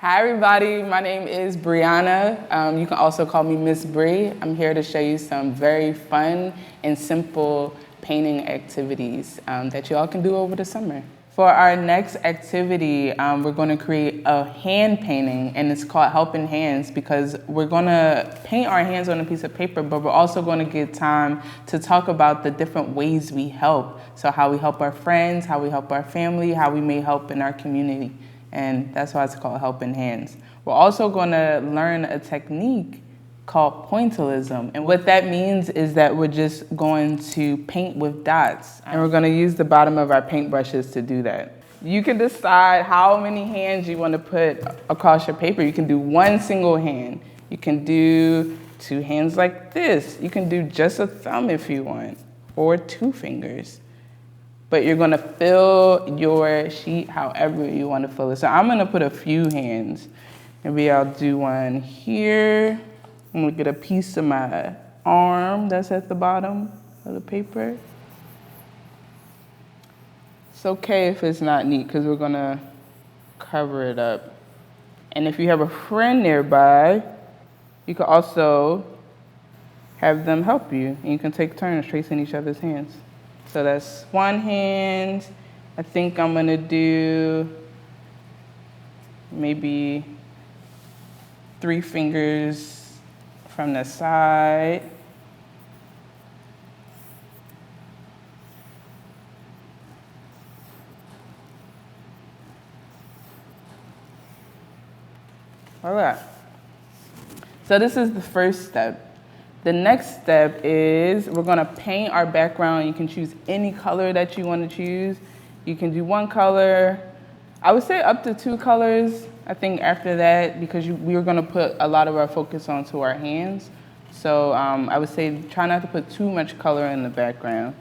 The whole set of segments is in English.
Hi everybody, my name is Briana. You can also call me Miss Bree. I'm here to show you some very fun and simple painting activities that you all can do over the summer. For our next activity, we're going to create a hand painting, and it's called Helping Hands because we're going to paint our hands on a piece of paper, but we're also going to get time to talk about the different ways we help. So how we help our friends, how we help our family, how we may help in our community. And that's why it's called Helping Hands. We're also going to learn a technique called pointillism. And what that means is that we're just going to paint with dots. And we're going to use the bottom of our paintbrushes to do that. You can decide how many hands you want to put across your paper. You can do one single hand. You can do two hands like this. You can do just a thumb if you want, or two fingers. But you're gonna fill your sheet however you wanna fill it. So I'm gonna put a few hands. Maybe I'll do one here. I'm gonna get a piece of my arm that's at the bottom of the paper. It's okay if it's not neat because we're gonna cover it up. And if you have a friend nearby, you can also have them help you. And you can take turns tracing each other's hands. So that's one hand. I think I'm gonna do maybe 3 fingers from the side. Voila. So this is the first step. The next step is we're gonna paint our background. You can choose any color that you wanna choose. You can do one color. I would say up to 2 colors. I think after that, because we're gonna put a lot of our focus onto our hands. So I would say try not to put too much color in the background.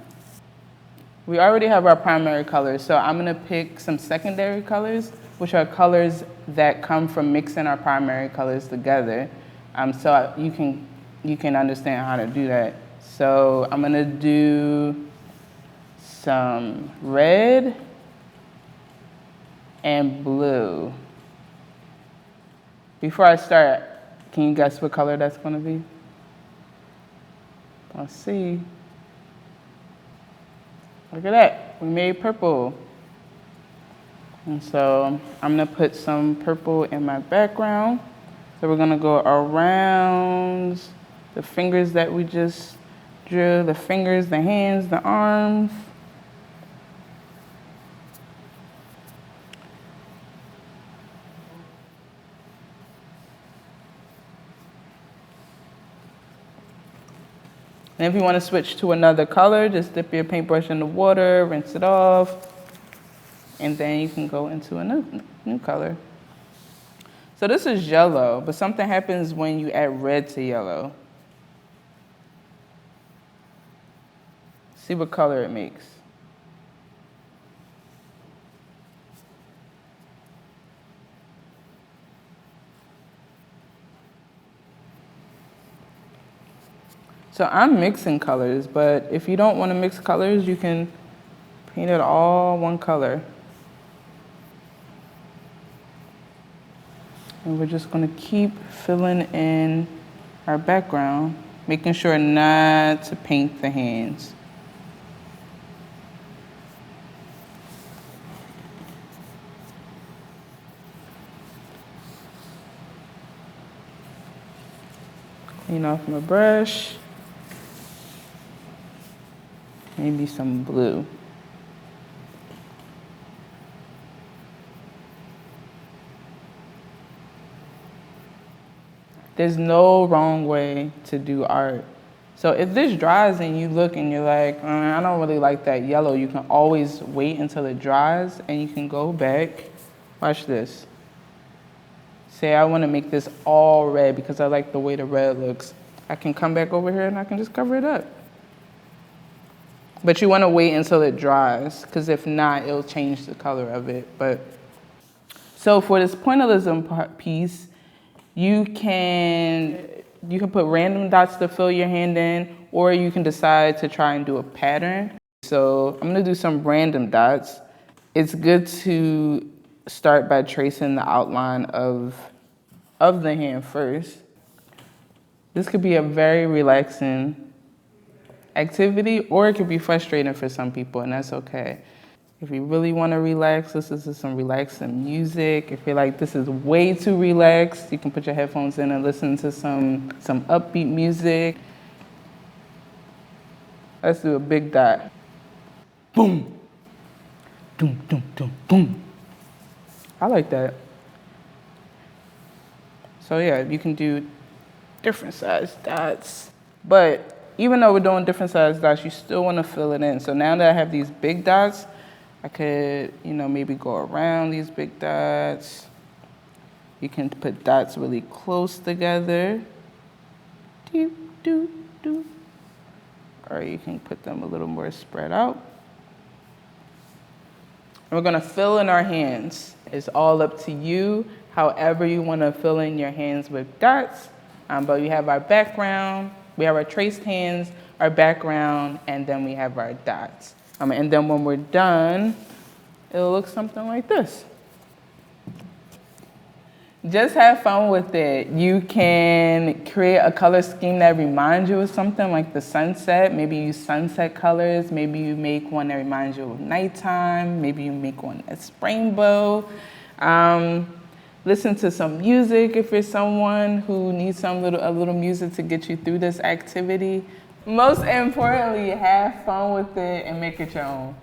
We already have our primary colors, so I'm gonna pick some secondary colors, which are colors that come from mixing our primary colors together. So you can understand how to do that. So I'm gonna do some red and blue. Before I start, can you guess what color that's gonna be? Let's see. Look at that, we made purple. And so I'm gonna put some purple in my background. So we're gonna go around the fingers that we just drew, the fingers, the hands, the arms. And if you want to switch to another color, just dip your paintbrush in the water, rinse it off, and then you can go into a new color. So this is yellow, but something happens when you add red to yellow. See what color it makes. So I'm mixing colors, but if you don't want to mix colors, you can paint it all one color. And we're just going to keep filling in our background, making sure not to paint the hands. Clean off my brush. Maybe some blue. There's no wrong way to do art. So if this dries and you look and you're like, I don't really like that yellow, you can always wait until it dries and you can go back. Watch this. Say I want to make this all red because I like the way the red looks. I can come back over here and I can just cover it up. But you want to wait until it dries, because if not, it'll change the color of it. So for this pointillism piece, you can put random dots to fill your hand in, or you can decide to try and do a pattern. So I'm going to do some random dots. It's good to start by tracing the outline of the hand first. This could be a very relaxing activity, or it could be frustrating for some people, and that's okay. If you really want to relax, listen to some relaxing music. If you're like, this is way too relaxed, you can put your headphones in and listen to some upbeat music. Let's do a big dot. Boom. Doom, doom, doom, boom. I like that. So yeah, you can do different size dots. But even though we're doing different size dots, you still want to fill it in. So now that I have these big dots, I could, maybe go around these big dots. You can put dots really close together. Doop, doop, doop. Or you can put them a little more spread out. And we're gonna fill in our hands. It's all up to you, however you wanna fill in your hands with dots. But we have our background, we have our traced hands, our background, and then we have our dots. And then when we're done, it'll look something like this. Just have fun with it. You can create a color scheme that reminds you of something like the sunset. Maybe use sunset colors. Maybe you make one that reminds you of nighttime. Maybe you make one that's rainbow. Listen to some music if you're someone who needs a little music to get you through this activity. Most importantly, have fun with it and make it your own.